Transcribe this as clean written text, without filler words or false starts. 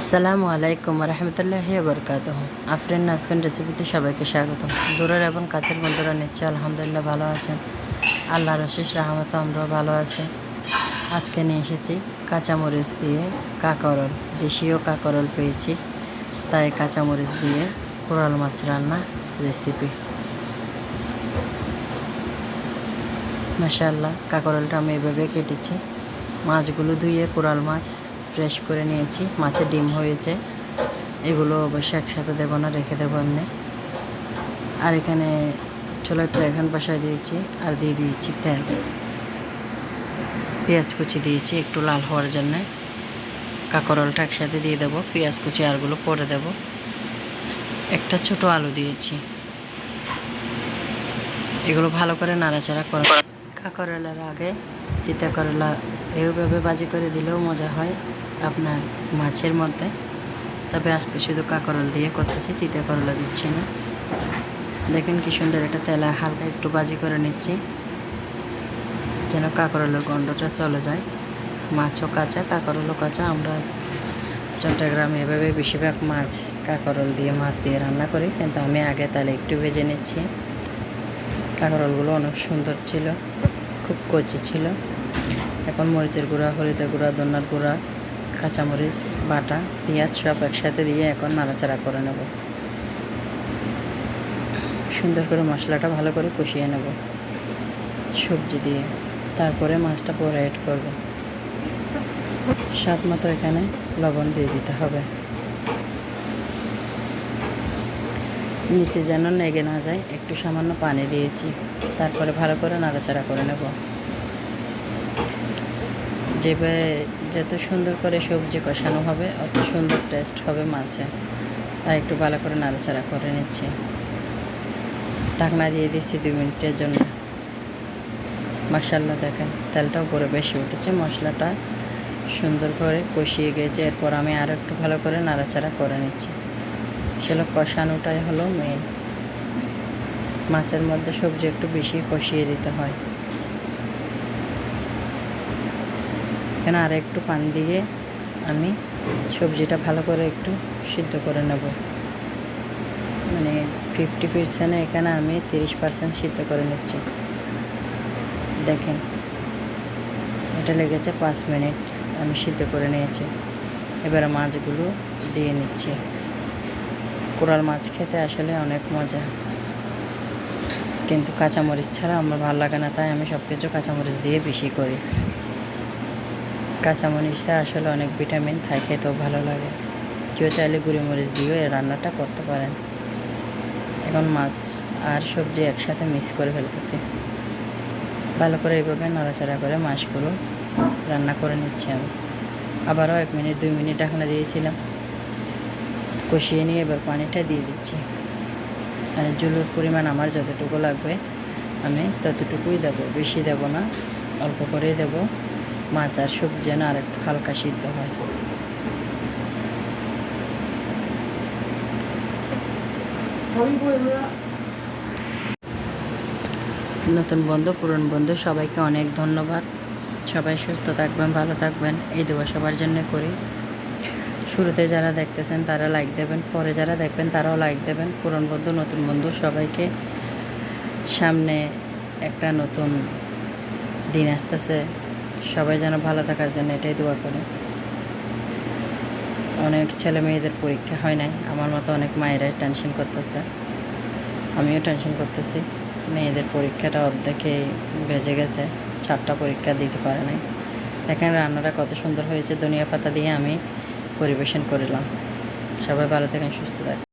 আসসালামু আলাইকুম রহমতুল্লাহি বরকাতুহ। আফরিন নাজবিন রেসিপিতে সবাইকে স্বাগত। দূরের এবং কাছের বন্ধুরা নিশ্চয় আলহামদুলিল্লাহ ভালো আছেন। আল্লাহর অশেষ রহমতে আমরাও ভালো আছি। আজকে নিয়ে এসেছি কাঁচামরিচ দিয়ে কাঁকরোল। দেশীয় কাঁকরোল পেয়েছি, তাই কাঁচামরিচ দিয়ে কোরাল মাছ রান্না রেসিপি। মাশাআল্লাহ, কাঁকরোলটা আমি এভাবে কেটেছি। মাছগুলো ধুয়ে কোরাল মাছ ফ্রেশ করে নিয়েছি। মাছের ডিম হয়েছে, এগুলো অবশ্যই একসাথে দেবো না, রেখে দেবো এমনি। আর এখানে চুলায় ফ্রাইপ্যান বসায় দিয়েছি আর দিয়ে দিয়েছি তেল। পেঁয়াজ কুচি দিয়েছি একটু লাল হওয়ার জন্যে। কাঁকরোলটা একসাথে দিয়ে দেবো, পেঁয়াজ কুচি আরগুলো পরে দেব। একটা ছোট আলু দিয়েছি। এগুলো ভালো করে নাড়াচাড়া করে। কাঁকরোলের আগে তিতা করলা এইভাবে ভাজি করে দিলেও মজা হয় আপনার মাছের মধ্যে। তবে আজকে শুধু কাঁকরোল দিয়ে করতেছি, তিতা করলা দিচ্ছি না। দেখেন কি সুন্দর, এটা তেলে হালকা একটু ভাজি করে নিচ্ছি যেন কাঁকরোলের গন্ধটা চলে যায়। মাছও কাঁচা, কাঁকরোলও কাঁচা। আমরা চট্টগ্রামে এভাবে বেশিরভাগ মাছ কাঁকরোল দিয়ে মাছ দিয়ে রান্না করি, কিন্তু আমি আগে তাহলে একটু ভেজে নিচ্ছি। কাঁকরোলগুলো অনেক সুন্দর ছিল, খুব কচি ছিল। এখন মরিচের গুঁড়া, হলুদের গুঁড়া, ধনিয়ার গুঁড়া, কাঁচামরিচ বাটা, পেঁয়াজ সব একসাথে দিয়ে এখন নাড়াচাড়া করে নেব। সুন্দর করে মশলাটা ভালো করে কষিয়ে নেব সবজি দিয়ে। তারপরে মাছটা পরে অ্যাড করব। স্বাদ মতো এখানে লবণ দিয়ে দিতে হবে, নিচে যেন লেগে না যায়। একটু সামান্য পানি দিয়েছি। তারপরে ভালো করে নাড়াচাড়া করে নেব। যত সুন্দর করে সবজি কষানো হবে অত সুন্দর টেস্ট হবে মাছে। তাই একটু ভালো করে নাড়াচাড়া করে নিচ্ছি। ঢাকনা দিয়ে দিচ্ছি 2 মিনিটের জন্য। মাশাআল্লাহ, দেখেন তেলটা উপরে বেশি উঠেছে, মশলাটা সুন্দর করে কষিয়ে গেছে। এরপর আমি আরও একটু ভালো করে নাড়াচাড়া করে নিচ্ছি। আসলে কষানোটাই হলো মেন। মাছের মধ্যে সবজি একটু বেশি কষিয়ে দিতে হয়। এখানে আর একটু পানি দিয়ে আমি সবজিটা ভালো করে একটু সিদ্ধ করে নেব। মানে 50% এখানে আমি 30% সিদ্ধ করে নিচ্ছি। দেখেন এটা লেগেছে 5 মিনিট, আমি সিদ্ধ করে নিয়েছি। এবারে মাছগুলো দিয়ে নিচ্ছি। কোরাল মাছ খেতে আসলে অনেক মজা, কিন্তু কাঁচামরিচ ছাড়া আমার ভালো লাগে না, তাই আমি সব কিছু কাঁচামরিচ দিয়ে বেশি করি। কাঁচামরিচে আসলে অনেক ভিটামিন থাকে, খেতেও ভালো লাগে। কেউ চাইলে গুঁড়ি মরিচ দিয়েও এই রান্নাটা করতে পারেন। এখন মাছ আর সবজি একসাথে মিক্স করে ফেলতেছি। ভালো করে এইভাবে নাড়াচাড়া করে মাছগুলো রান্না করে নিচ্ছি আমি। আবারও 1 মিনিট 2 মিনিট ঢাকনা দিয়েছিলাম, কষিয়ে নিয়ে এবার পানিটা দিয়ে দিচ্ছি। আর ঝোলের পরিমাণ আমার যতটুকু লাগবে আমি ততটুকুই দেবো, বেশি দেব না, অল্প করেই দেব। মাছ আর সবজি যেন আর একটু হালকা সিদ্ধ হয়। নতুন বন্ধু, পুরনো বন্ধু সবাইকে অনেক ধন্যবাদ। সবাই সুস্থ থাকবেন, ভালো থাকবেন, এই দোয়া সবার জন্য করি। শুরুতে যারা দেখতেছেন তারা লাইক দেবেন, পরে যারা দেখবেন তারাও লাইক দেবেন। পুরনো বন্ধু, নতুন বন্ধু সবাইকে সামনে একটা নতুন দিন আসতেছে, সবাই যেন ভালো থাকার জন্য এটাই দোয়া করি। অনেক ছেলে মেয়েদের পরীক্ষা হয় নাই, আমার মতো অনেক মায়েরাই টেনশন করতেছে, আমিও টেনশন করতেছি। মেয়েদের পরীক্ষাটা অর্ধেকেই বেজে গেছে, 4টা পরীক্ষা দিতে পারে নাই। এখানে রান্নাটা কত সুন্দর হয়েছে, ধনিয়া পাতা দিয়ে আমি পরিবেশন করলাম। সবাই ভালো থাকেন, সুস্থ থাকেন।